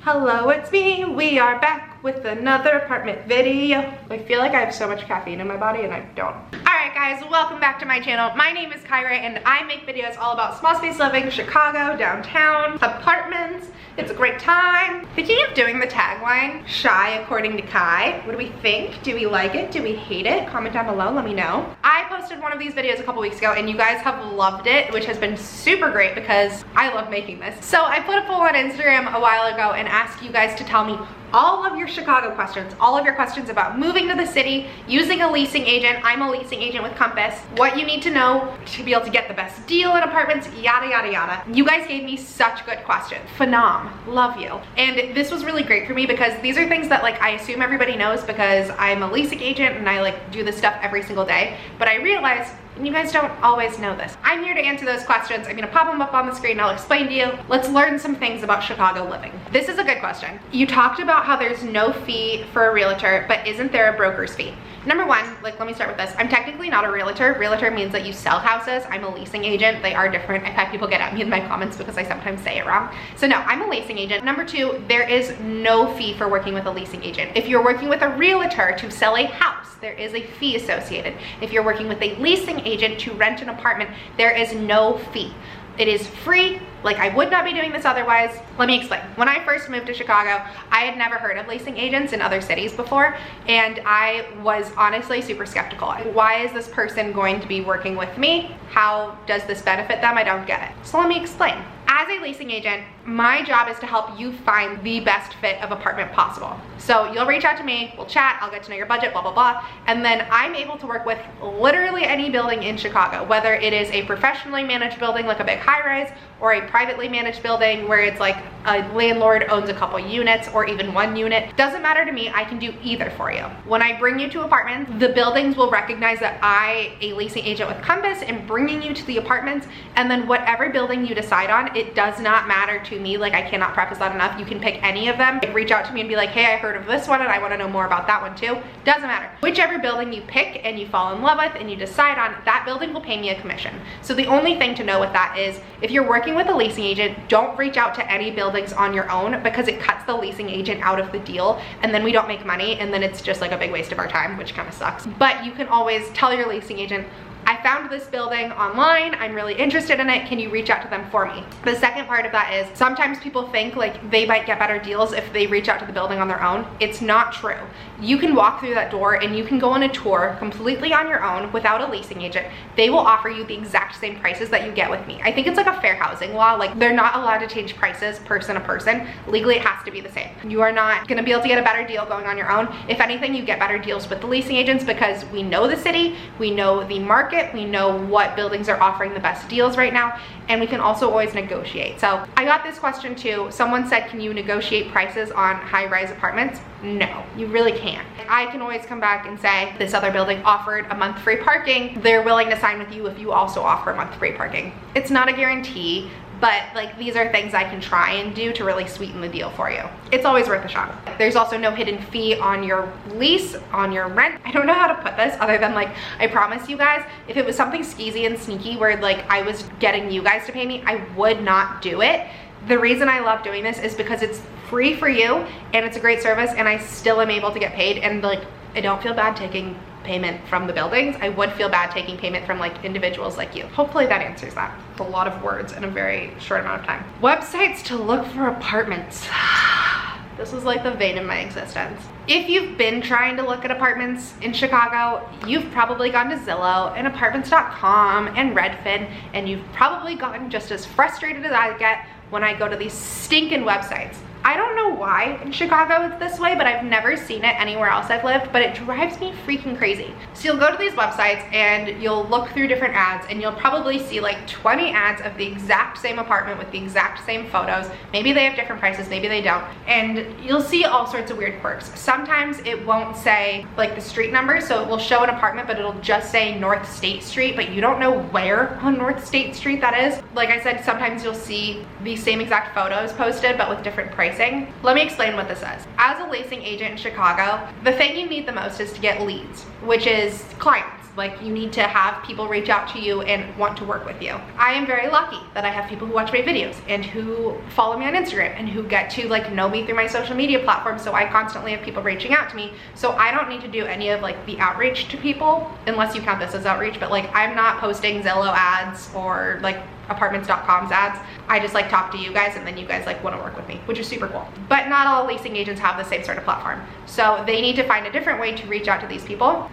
Hello, it's me. We are back with another apartment video. I feel like I have so much caffeine in my body and I don't. Alright guys, welcome back to my channel. My name is Caira and I make videos all about small space living, Chicago, downtown, apartments. It's a great time. Thinking of doing the tagline, shy according to Kai. What do we think? Do we like it? Do we hate it? Comment down below, let me know. I posted one of these videos a couple weeks ago and you guys have loved it, which has been super great because I love making this. So I put a poll on Instagram a while ago and asked you guys to tell me all of your Chicago questions, all of your questions about moving to the city, using a leasing agent. I'm a leasing agent with Compass. What you need to know to be able to get the best deal in apartments, yada, yada, yada. You guys gave me such good questions. Phenom, love you. And this was really great for me because these are things that like I assume everybody knows because I'm a leasing agent and I like do this stuff every single day. But I realized you guys don't always know this. I'm here to answer those questions. I'm gonna pop them up on the screen and I'll explain to you. Let's learn some things about Chicago living. This is a good question. You talked about how there's no fee for a realtor, but isn't there a broker's fee? Number one, like let me start with this. I'm technically not a realtor. Realtor means that you sell houses. I'm a leasing agent. They are different. I've had people get at me in my comments because I sometimes say it wrong. So no, I'm a leasing agent. Number two, there is no fee for working with a leasing agent. If you're working with a realtor to sell a house, there is a fee associated. If you're working with a leasing agent to rent an apartment, there is no fee. It is free. Like I would not be doing this otherwise. Let me explain. When I first moved to Chicago, I had never heard of leasing agents in other cities before, and I was honestly super skeptical. Why is this person going to be working with me? How does this benefit them? I don't get it. So let me explain. As a leasing agent, my job is to help you find the best fit of apartment possible. So you'll reach out to me, we'll chat, I'll get to know your budget, blah, blah, blah. And then I'm able to work with literally any building in Chicago, whether it is a professionally managed building like a big high-rise or a privately managed building where it's like a landlord owns a couple units or even one unit. Doesn't matter to me, I can do either for you. When I bring you to apartments, the buildings will recognize that I, a leasing agent with Compass, am bringing you to the apartments, and then whatever building you decide on, it does not matter to me. Like I cannot preface that enough. You can pick any of them. Like, reach out to me and be like, hey, I heard of this one and I want to know more about that one too. Doesn't matter. Whichever building you pick and you fall in love with and you decide on, that building will pay me a commission. So the only thing to know with that is if you're working with a leasing agent, don't reach out to any buildings on your own because it cuts the leasing agent out of the deal and then we don't make money and then it's just like a big waste of our time, which kind of sucks. But you can always tell your leasing agent, I found this building online, I'm really interested in it, can you reach out to them for me? The second part of that is sometimes people think like they might get better deals if they reach out to the building on their own. It's not true. You can walk through that door and you can go on a tour completely on your own without a leasing agent. They will offer you the exact same prices that you get with me. I think it's like a fair housing law, like they're not allowed to change prices person to person. Legally it has to be the same. You are not gonna be able to get a better deal going on your own. If anything, you get better deals with the leasing agents because we know the city, we know the market, we know what buildings are offering the best deals right now, and we can also always negotiate. So I got this question too. Someone said, can you negotiate prices on high-rise apartments? No, you really can't. I can always come back and say, this other building offered a month free parking. They're willing to sign with you if you also offer a month free parking. It's not a guarantee, but like these are things I can try and do to really sweeten the deal for you. It's always worth a shot. There's also no hidden fee on your lease, on your rent. I don't know how to put this other than like, I promise you guys, if it was something skeezy and sneaky where like I was getting you guys to pay me, I would not do it. The reason I love doing this is because it's free for you and it's a great service and I still am able to get paid, and like I don't feel bad taking payment from the buildings. I would feel bad taking payment from like individuals like you. Hopefully that answers that. It's a lot of words in a very short amount of time. Websites to look for apartments. This is like the vein of my existence. If you've been trying to look at apartments in Chicago, you've probably gone to Zillow and apartments.com and Redfin, and you've probably gotten just as frustrated as I get when I go to these stinking websites. I don't know why in Chicago it's this way, but I've never seen it anywhere else I've lived, but it drives me freaking crazy. So you'll go to these websites and you'll look through different ads and you'll probably see like 20 ads of the exact same apartment with the exact same photos. Maybe they have different prices, maybe they don't. And you'll see all sorts of weird quirks. Sometimes it won't say like the street number, so it will show an apartment, but it'll just say North State Street, but you don't know where on North State Street that is. Like I said, sometimes you'll see the same exact photos posted, but with different prices. Let me explain what this is. As a leasing agent in Chicago, the thing you need the most is to get leads, which is clients. Like, you need to have people reach out to you and want to work with you. I am very lucky that I have people who watch my videos and who follow me on Instagram and who get to like know me through my social media platforms, so I constantly have people reaching out to me. So I don't need to do any of like the outreach to people, unless you count this as outreach, but like I'm not posting Zillow ads or like apartments.com's ads. I just like talk to you guys, and then you guys like want to work with me, which is super cool. But not all leasing agents have the same sort of platform, so they need to find a different way to reach out to these people.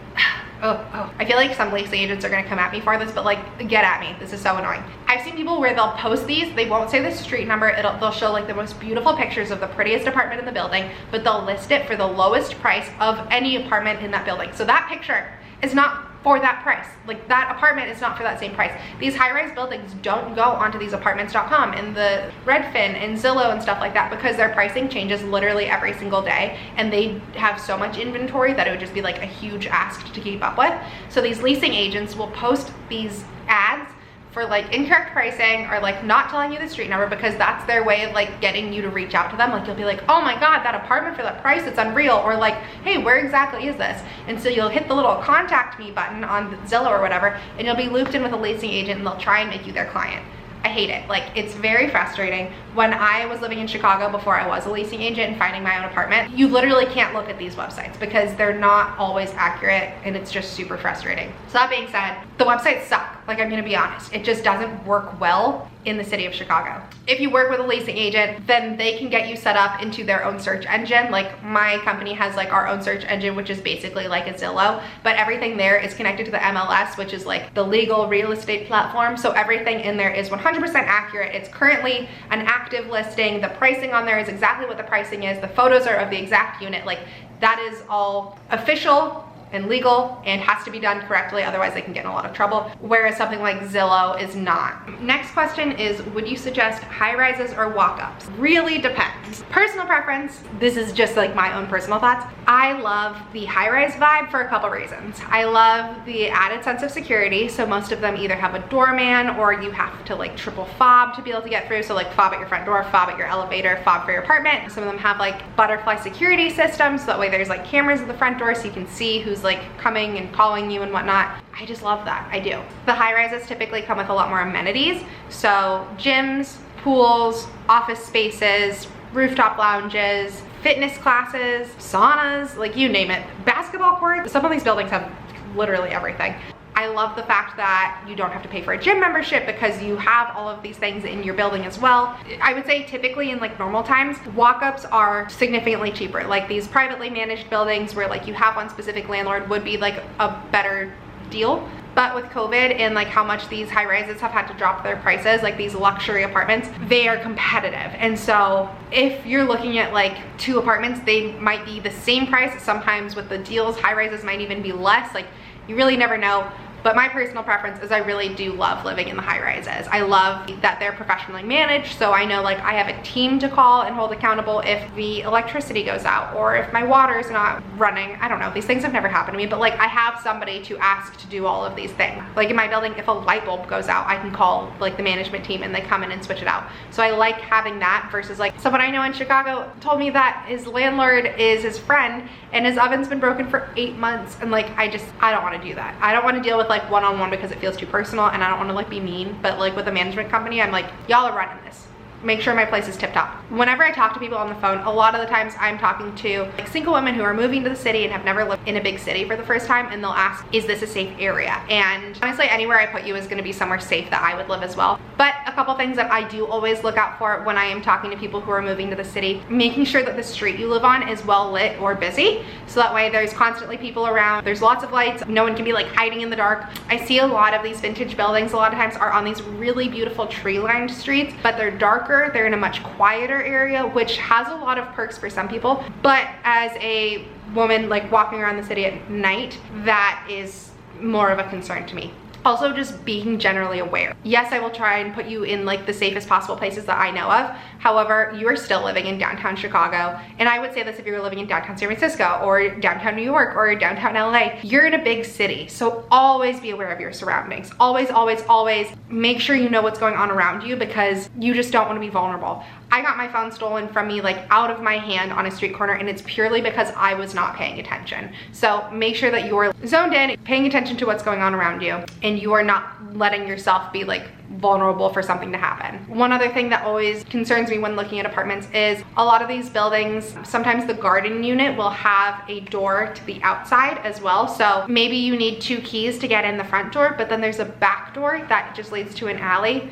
I feel like some leasing agents are gonna come at me for this, but like, get at me. This is so annoying. I've seen people where they'll post these, they won't say the street number, they'll show like the most beautiful pictures of the prettiest apartment in the building, but they'll list it for the lowest price of any apartment in that building. So that picture is not for that price. Like, that apartment is not for that same price. These high-rise buildings don't go onto these apartments.com and the Redfin and Zillow and stuff like that, because their pricing changes literally every single day, and they have so much inventory that it would just be like a huge ask to keep up with. So these leasing agents will post these ads for like incorrect pricing, or like not telling you the street number, because that's their way of like getting you to reach out to them. Like, you'll be like, oh my god, that apartment for that price, it's unreal. Or like, hey, where exactly is this? And so you'll hit the little contact me button on Zillow or whatever, and you'll be looped in with a leasing agent, and they'll try and make you their client. I hate it. Like, it's very frustrating. When I was living in Chicago before I was a leasing agent and finding my own apartment, you literally can't look at these websites because they're not always accurate, and it's just super frustrating. So that being said, the websites suck. Like, I'm gonna be honest. It just doesn't work well in the city of Chicago. If you work with a leasing agent, then they can get you set up into their own search engine. Like, my company has like our own search engine, which is basically like a Zillow, but everything there is connected to the MLS, which is like the legal real estate platform. So everything in there is 100% accurate. It's currently an active listing. The pricing on there is exactly what the pricing is. The photos are of the exact unit. Like, that is all official and legal and has to be done correctly, otherwise they can get in a lot of trouble, whereas something like Zillow is not. Next question is, would you suggest high-rises or walk-ups? Really depends. Personal preference, this is just like my own personal thoughts. I love the high-rise vibe for a couple reasons. I love the added sense of security, so most of them either have a doorman or you have to like triple fob to be able to get through, so like fob at your front door, fob at your elevator, fob for your apartment. Some of them have like butterfly security systems, so that way there's like cameras at the front door so you can see who's like coming and calling you and whatnot. I just love that. I do. The high rises typically come with a lot more amenities, so gyms, pools, office spaces, rooftop lounges, fitness classes, saunas, like you name it, basketball courts. Some of these buildings have literally everything. I love the fact that you don't have to pay for a gym membership because you have all of these things in your building as well. I would say typically in like normal times, walk-ups are significantly cheaper. Like these privately managed buildings where like you have one specific landlord would be like a better deal. But with COVID and like how much these high rises have had to drop their prices, like these luxury apartments, they are competitive. And so if you're looking at like 2 apartments, they might be the same price. Sometimes with the deals, high rises might even be less. Like, you really never know. But my personal preference is I really do love living in the high rises. I love that they're professionally managed, so I know like I have a team to call and hold accountable if the electricity goes out or if my water is not running. I don't know, these things have never happened to me, but like I have somebody to ask to do all of these things. Like in my building, if a light bulb goes out, I can call like the management team and they come in and switch it out. So I like having that versus like someone I know in Chicago told me that his landlord is his friend and his oven's been broken for 8 months, and like I don't want to do that. I don't want to deal with like one-on-one because it feels too personal, and I don't want to like be mean, but like with a management company, I'm like, y'all are running this. Make sure my place is tip top. Whenever I talk to people on the phone, a lot of the times I'm talking to like single women who are moving to the city and have never lived in a big city for the first time, and they'll ask, is this a safe area? And honestly, anywhere I put you is going to be somewhere safe that I would live as well. But a couple things that I do always look out for when I am talking to people who are moving to the city, making sure that the street you live on is well lit or busy, so that way there's constantly people around, there's lots of lights, no one can be like hiding in the dark. I see a lot of these vintage buildings a lot of times are on these really beautiful tree-lined streets, but they're darker, they're in a much quieter area, which has a lot of perks for some people, but as a woman like walking around the city at night, that is more of a concern to me. Also, just being generally aware. Yes, I will try and put you in like the safest possible places that I know of. However, you are still living in downtown Chicago. And I would say this if you're living in downtown San Francisco or downtown New York or downtown LA, you're in a big city. So always be aware of your surroundings. Always, always, always make sure you know what's going on around you, because you just don't want to be vulnerable. I got my phone stolen from me like out of my hand on a street corner, and it's purely because I was not paying attention. So make sure that you're zoned in, paying attention to what's going on around you, and you are not letting yourself be like vulnerable for something to happen. One other thing that always concerns me when looking at apartments is a lot of these buildings, sometimes the garden unit will have a door to the outside as well. So maybe you need 2 keys to get in the front door, but then there's a back door that just leads to an alley.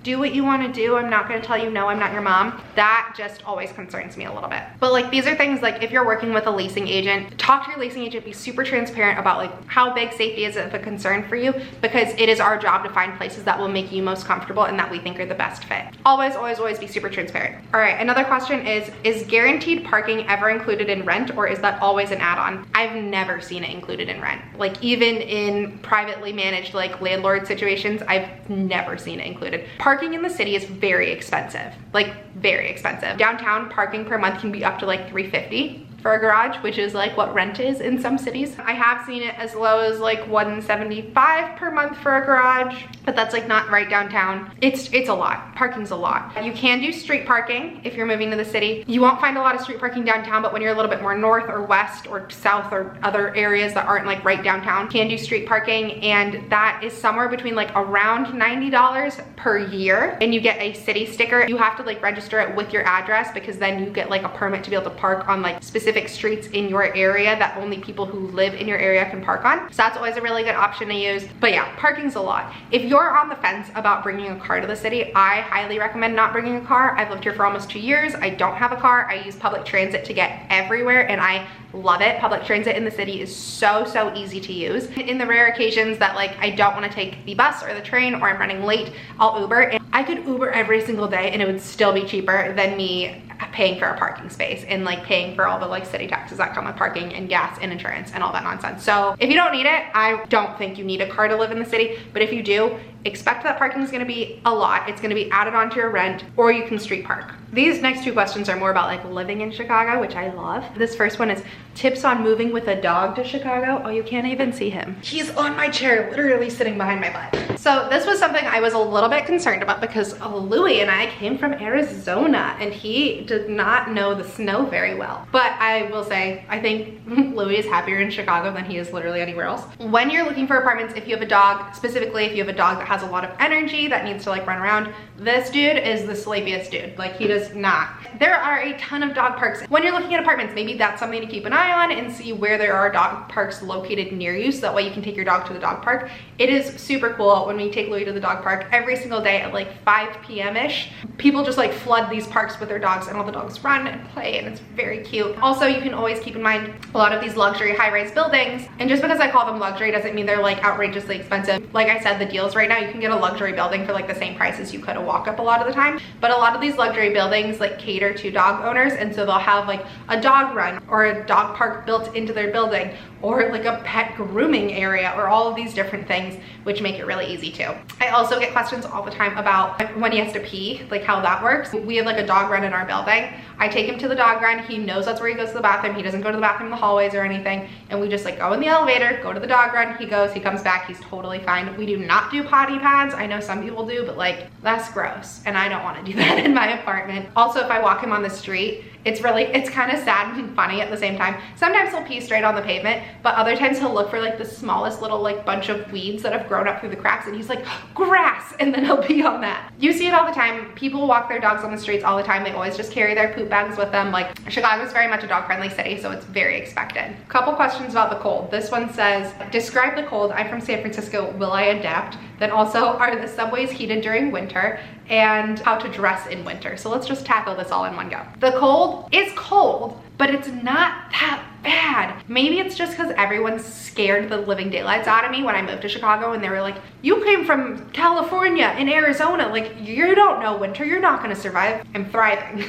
Do what you want to do. I'm not going to tell you no, I'm not your mom. That just always concerns me a little bit. But like, these are things like, if you're working with a leasing agent, talk to your leasing agent, be super transparent about like how big safety is of a concern for you, because it is our job to find places that will make you most comfortable and that we think are the best fit. Always, always, always be super transparent. All right, another question is guaranteed parking ever included in rent, or is that always an add-on? I've never seen it included in rent. Like, even in privately managed like landlord situations, I've never seen it included. Parking in the city is very expensive, like very expensive. Downtown, parking per month can be up to like $350 for a garage, which is like what rent is in some cities. I have seen it as low as like $175 per month for a garage, but that's like not right downtown. It's a lot. Parking's a lot. You can do street parking if you're moving to the city. You won't find a lot of street parking downtown, but when you're a little bit more north or west or south or other areas that aren't like right downtown, you can do street parking, and that is somewhere between like around $90 per year. And you get a city sticker. You have to like register it with your address, because then you get like a permit to be able to park on like specific streets in your area that only people who live in your area can park on. So that's always a really good option to use. But yeah, parking's a lot. If you're on the fence about bringing a car to the city, I highly recommend not bringing a car. I've lived here for almost 2 years. I don't have a car. I use public transit to get everywhere, and I love it. Public transit in the city is so easy to use. In the rare occasions that like I don't want to take the bus or the train, or I'm running late, I'll Uber. And I could Uber every single day and it would still be cheaper than me paying for a parking space and like paying for all the like city taxes that come with parking and gas and insurance and all that nonsense. So if you don't need it, I don't think you need a car to live in the city, but if you do, expect that parking is going to be a lot. It's going to be added onto your rent, or you can street park. These next 2 questions are more about like living in Chicago, which I love. This first one is tips on moving with a dog to Chicago. Oh, you can't even see him. He's on my chair, literally sitting behind my butt. So this was something I was a little bit concerned about, because Louis and I came from Arizona and he did not know the snow very well. But I will say, I think Louis is happier in Chicago than he is literally anywhere else. When you're looking for apartments, if you have a dog, specifically if you have a dog that has a lot of energy, that needs to like run around, this dude is the sleepiest dude. Like, he does not. There are a ton of dog parks. When you're looking at apartments, maybe that's something to keep an eye on and see where there are dog parks located near you, so that way you can take your dog to the dog park. It is super cool when we take Louis to the dog park every single day at like 5 p.m.-ish. People just like flood these parks with their dogs, and all the dogs run and play, and it's very cute. Also, you can always keep in mind a lot of these luxury high-rise buildings, and just because I call them luxury doesn't mean they're like outrageously expensive. Like I said, the deals right now, you can get a luxury building for like the same price as you could a walk-up a lot of the time. But a lot of these luxury buildings like cater to dog owners, and so they'll have like a dog run or a dog park built into their building, or like a pet grooming area, or all of these different things, which make it really easy too. I also get questions all the time about when he has to pee, like how that works. We have like a dog run in our building. I take him to the dog run. He knows that's where he goes to the bathroom. He doesn't go to the bathroom in the hallways or anything. And we just like go in the elevator, go to the dog run. He goes, he comes back, he's totally fine. We do not do potty pads. I know some people do, but like, that's gross. And I don't want to do that in my apartment. Also, if I walk him on the street, it's kind of sad and funny at the same time. Sometimes he'll pee straight on the pavement, but other times he'll look for like the smallest little like bunch of weeds that have grown up through the cracks, and he's like, grass, and then he'll pee on that. You see it all the time. People walk their dogs on the streets all the time. They always just carry their poop bags with them. Like, Chicago's very much a dog-friendly city, so it's very expected. Couple questions about the cold. This one says, describe the cold. I'm from San Francisco. Will I adapt? Then also, are the subways heated during winter? And how to dress in winter. So let's just tackle this all in one go. The cold is cold, but it's not that bad. Maybe it's just because everyone's scared the living daylights out of me when I moved to Chicago, and they were like, you came from California and Arizona, like you don't know winter, you're not gonna survive. I'm thriving.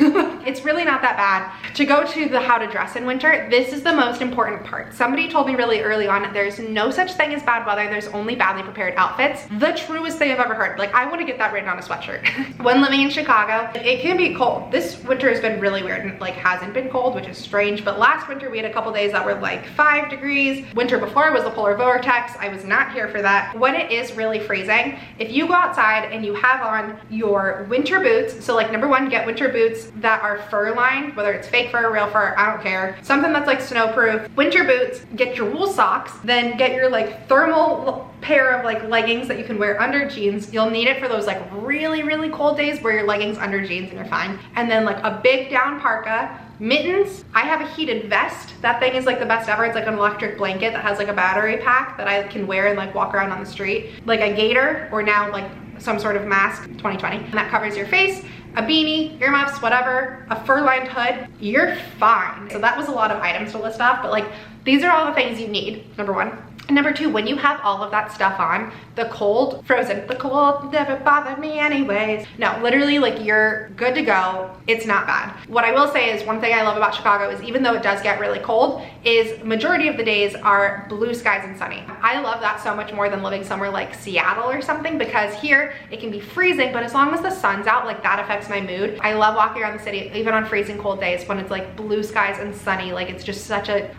It's really not that bad. To go to the how to dress in winter, this is the most important part. Somebody told me really early on, there's no such thing as bad weather, there's only badly prepared outfits. The truest thing I've ever heard. Like, I want to get that written on a sweatshirt. When living in Chicago, it can be cold. This winter has been really weird and like hasn't been cold, which is strange, but last winter we had a couple days that were like 5 degrees. Winter before was the polar vortex. I was not here for that. When it is really freezing, if you go outside and you have on your winter boots, so like number one, get winter boots that are fur lined, whether it's fake fur, real fur, I don't care. Something that's like snowproof. Winter boots, get your wool socks, then get your like thermal pair of like leggings that you can wear under jeans. You'll need it for those like really, really cold days where your leggings under jeans and you're fine. And then like a big down parka, mittens. I have a heated vest. That thing is like the best ever. It's like an electric blanket that has like a battery pack that I can wear and like walk around on the street. Like a gaiter, or now like some sort of mask, 2020. And that covers your face, a beanie, earmuffs, whatever, a fur-lined hood, you're fine. So that was a lot of items to list off, but like these are all the things you need, number one. And number two, when you have all of that stuff on, the cold, frozen, the cold never bothered me anyways. No, literally like you're good to go. It's not bad. What I will say is one thing I love about Chicago is even though it does get really cold, is majority of the days are blue skies and sunny. I love that so much more than living somewhere like Seattle or something, because here it can be freezing, but as long as the sun's out, like that affects my mood. I love walking around the city, even on freezing cold days when it's like blue skies and sunny. Like it's just such a,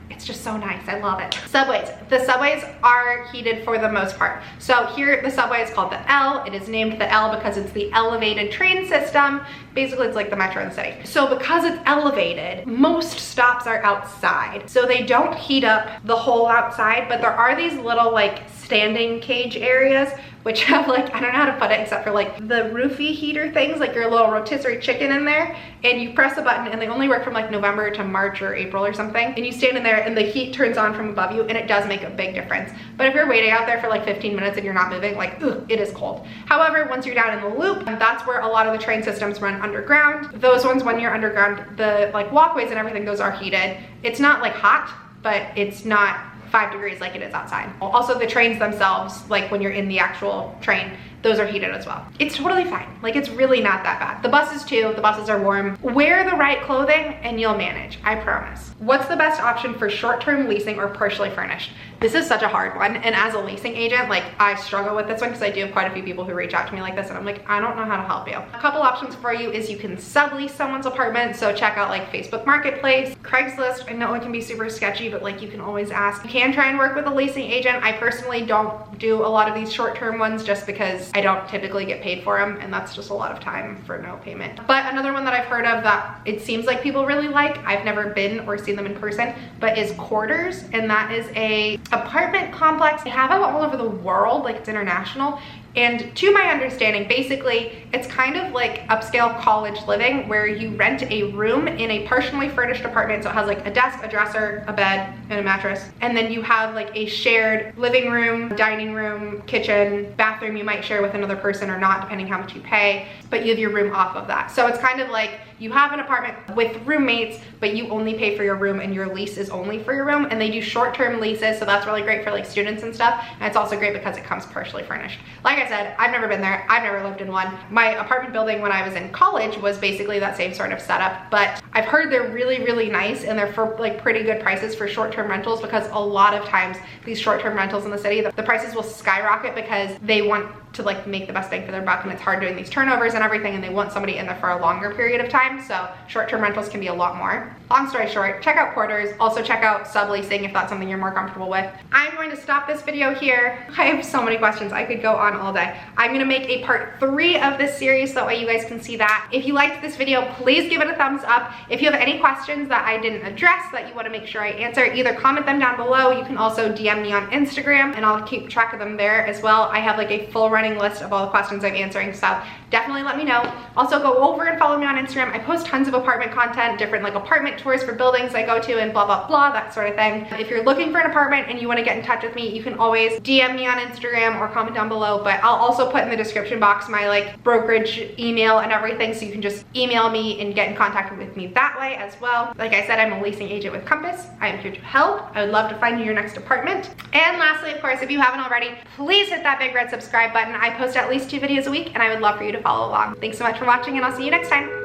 it's just so nice. I love it. Subways. The subways are heated for the most part. So here the subway is called the L. It is named the L because it's the elevated train system. Basically it's like the metro in the city. So because it's elevated, most stops are outside. So they don't heat up the whole outside, but there are these little like standing cage areas which have like, I don't know how to put it except for like the roofie heater things, like your little rotisserie chicken in there, and you press a button and they only work from like November to March or April or something, and you stand in there and the heat turns on from above you, and it does make a big difference. But if you're waiting out there for like 15 minutes and you're not moving, like, ugh, it is cold. However, once you're down in the loop, that's where a lot of the train systems run underground. Those ones, when you're underground, the like walkways and everything, those are heated. It's not like hot, but it's not 5 degrees like it is outside. Also the trains themselves, like when you're in the actual train, those are heated as well. It's totally fine. Like it's really not that bad. The buses too, the buses are warm. Wear the right clothing and you'll manage, I promise. What's the best option for short-term leasing or partially furnished? This is such a hard one, and as a leasing agent, like I struggle with this one because I do have quite a few people who reach out to me like this and I'm like, I don't know how to help you. A couple options for you is you can sublease someone's apartment, so check out like Facebook Marketplace, Craigslist. I know it can be super sketchy, but like you can always ask. You can try and work with a leasing agent. I personally don't do a lot of these short-term ones just because I don't typically get paid for them, and that's just a lot of time for no payment. But another one that I've heard of that it seems like people really like, I've never been or seen them in person, but is Quarters, and that is a apartment complex. They have them all over the world, like it's international. And to my understanding, basically, it's kind of like upscale college living where you rent a room in a partially furnished apartment. So it has like a desk, a dresser, a bed, and a mattress. And then you have like a shared living room, dining room, kitchen, bathroom you might share with another person or not, depending how much you pay. But you have your room off of that. So it's kind of like you have an apartment with roommates, but you only pay for your room and your lease is only for your room. And they do short-term leases, so that's really great for like students and stuff. And it's also great because it comes partially furnished. Like I said, I've never been there. I've never lived in one. My apartment building when I was in college was basically that same sort of setup, but I've heard they're really, really nice and they're for like pretty good prices for short-term rentals, because a lot of times these short-term rentals in the city, the prices will skyrocket because they want to like make the best bang for their buck, and it's hard doing these turnovers and everything, and they want somebody in there for a longer period of time. So short-term rentals can be a lot more. Long story short, check out Quarters. Also check out subleasing if that's something you're more comfortable with. I'm going to stop this video here. I have so many questions. I could go on all day. I'm gonna make a part 3 of this series so that way you guys can see that. If you liked this video, please give it a thumbs up. If you have any questions that I didn't address that you want to make sure I answer, either comment them down below. You can also DM me on Instagram and I'll keep track of them there as well. I have like a full running list of all the questions I'm answering, so definitely let me know. Also go over and follow me on Instagram. I post tons of apartment content, different like apartment tours for buildings I go to and blah, blah, blah, that sort of thing. If you're looking for an apartment and you want to get in touch with me, you can always DM me on Instagram or comment down below, but I'll also put in the description box my like brokerage email and everything, so you can just email me and get in contact with me that way as well. Like I said, I'm a leasing agent with Compass. I am here to help. I would love to find you your next apartment. And lastly, of course, if you haven't already, please hit that big red subscribe button. I post at least 2 videos a week and I would love for you to follow along. Thanks so much for watching, and I'll see you next time.